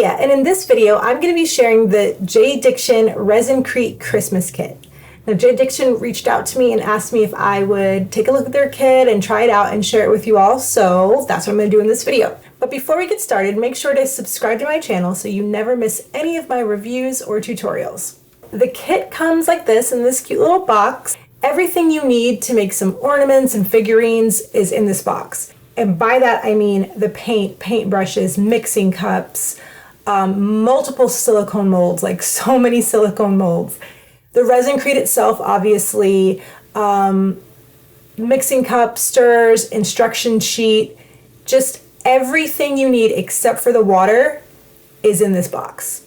Hiya, and in this video I'm going to be sharing the JDiction ResinCrete Christmas Kit. Now JDiction reached out to me and asked me if I would take a look at their kit and try it out and share it with you all, so that's what I'm going to do in this video. But before we get started, make sure to subscribe to my channel so you never miss any of my reviews or tutorials. The kit comes like this in this cute little box. Everything you need to make some ornaments and figurines is in this box. And by that I mean the paint brushes, mixing cups, multiple silicone molds, like so many silicone molds. The ResinCrete itself, obviously, mixing cup, stirrers, instruction sheet, just everything you need except for the water is in this box.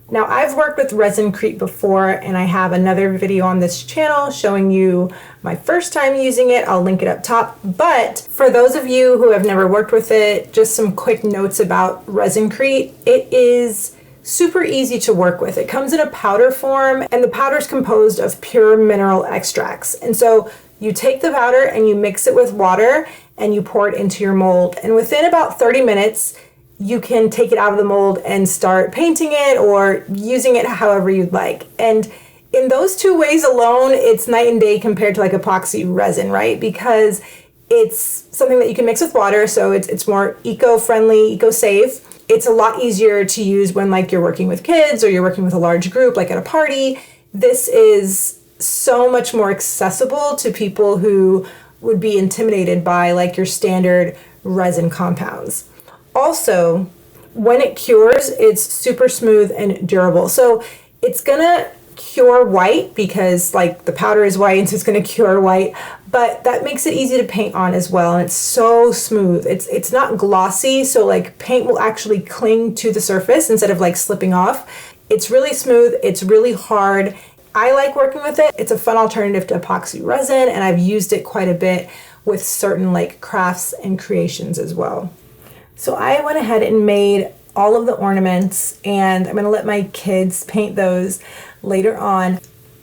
Now, I've worked with ResinCrete before, and I have another video on this channel showing you my first time using it. I'll link it up top. But for those of you who have never worked with it, just some quick notes about ResinCrete. It is super easy to work with. It comes in a powder form, and the powder is composed of pure mineral extracts. And so you take the powder and you mix it with water and you pour it into your mold. And within about 30 minutes, you can take it out of the mold and start painting it or using it however you'd like. And in those two ways alone, it's night and day compared to like epoxy resin, right? Because it's something that you can mix with water, so it's more eco-friendly, eco-safe. It's a lot easier to use when like you're working with kids or you're working with a large group, like at a party. This is so much more accessible to people who would be intimidated by like your standard resin compounds. Also, when it cures, it's super smooth and durable. So it's gonna cure white because like the powder is white, and so it's gonna cure white, but that makes it easy to paint on as well. And it's so smooth. It's not glossy, so like paint will actually cling to the surface instead of like slipping off. It's really smooth, it's really hard. I like working with it. It's a fun alternative to epoxy resin, and I've used it quite a bit with certain like crafts and creations as well. So I went ahead and made all of the ornaments, and I'm gonna let my kids paint those later on.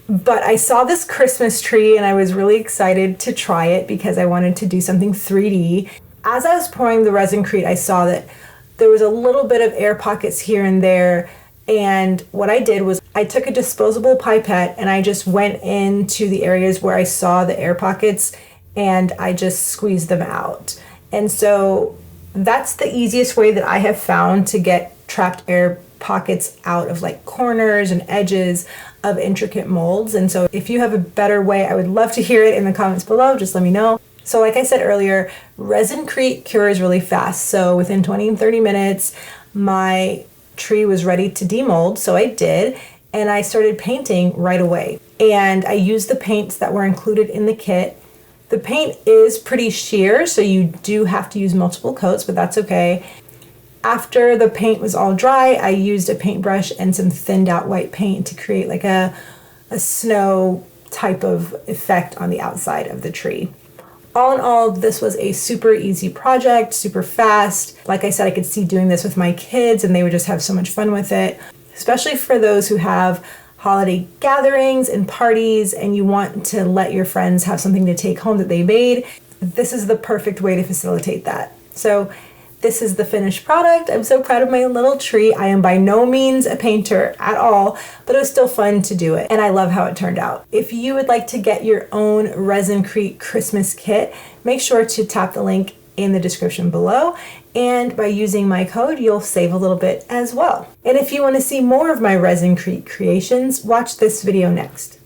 But I saw this Christmas tree and I was really excited to try it because I wanted to do something 3D. As I was pouring the ResinCrete, I saw that there was a little bit of air pockets here and there. And what I did was I took a disposable pipette and I just went into the areas where I saw the air pockets and I just squeezed them out. And so that's the easiest way that I have found to get trapped air pockets out of like corners and edges of intricate molds. And so if you have a better way, I would love to hear it in the comments below. Just let me know. So like I said earlier, ResinCrete cures really fast. So within 20 and 30 minutes, my tree was ready to demold. So I did, and I started painting right away. And I used the paints that were included in the kit. The paint is pretty sheer, so you do have to use multiple coats, but that's okay. After the paint was all dry, I used a paintbrush and some thinned out white paint to create like a snow type of effect on the outside of the tree. All in all, this was a super easy project, super fast. Like I said, I could see doing this with my kids and they would just have so much fun with it, especially for those who have holiday gatherings and parties and you want to let your friends have something to take home that they made. This is the perfect way to facilitate that. So this is the finished product. I'm so proud of my little tree. I am by no means a painter at all, but it was still fun to do it, and I love how it turned out. If you would like to get your own ResinCrete Christmas kit, make sure to tap the link in the description below, and by using my code you'll save a little bit as well. And if you want to see more of my ResinCrete creations, watch this video next.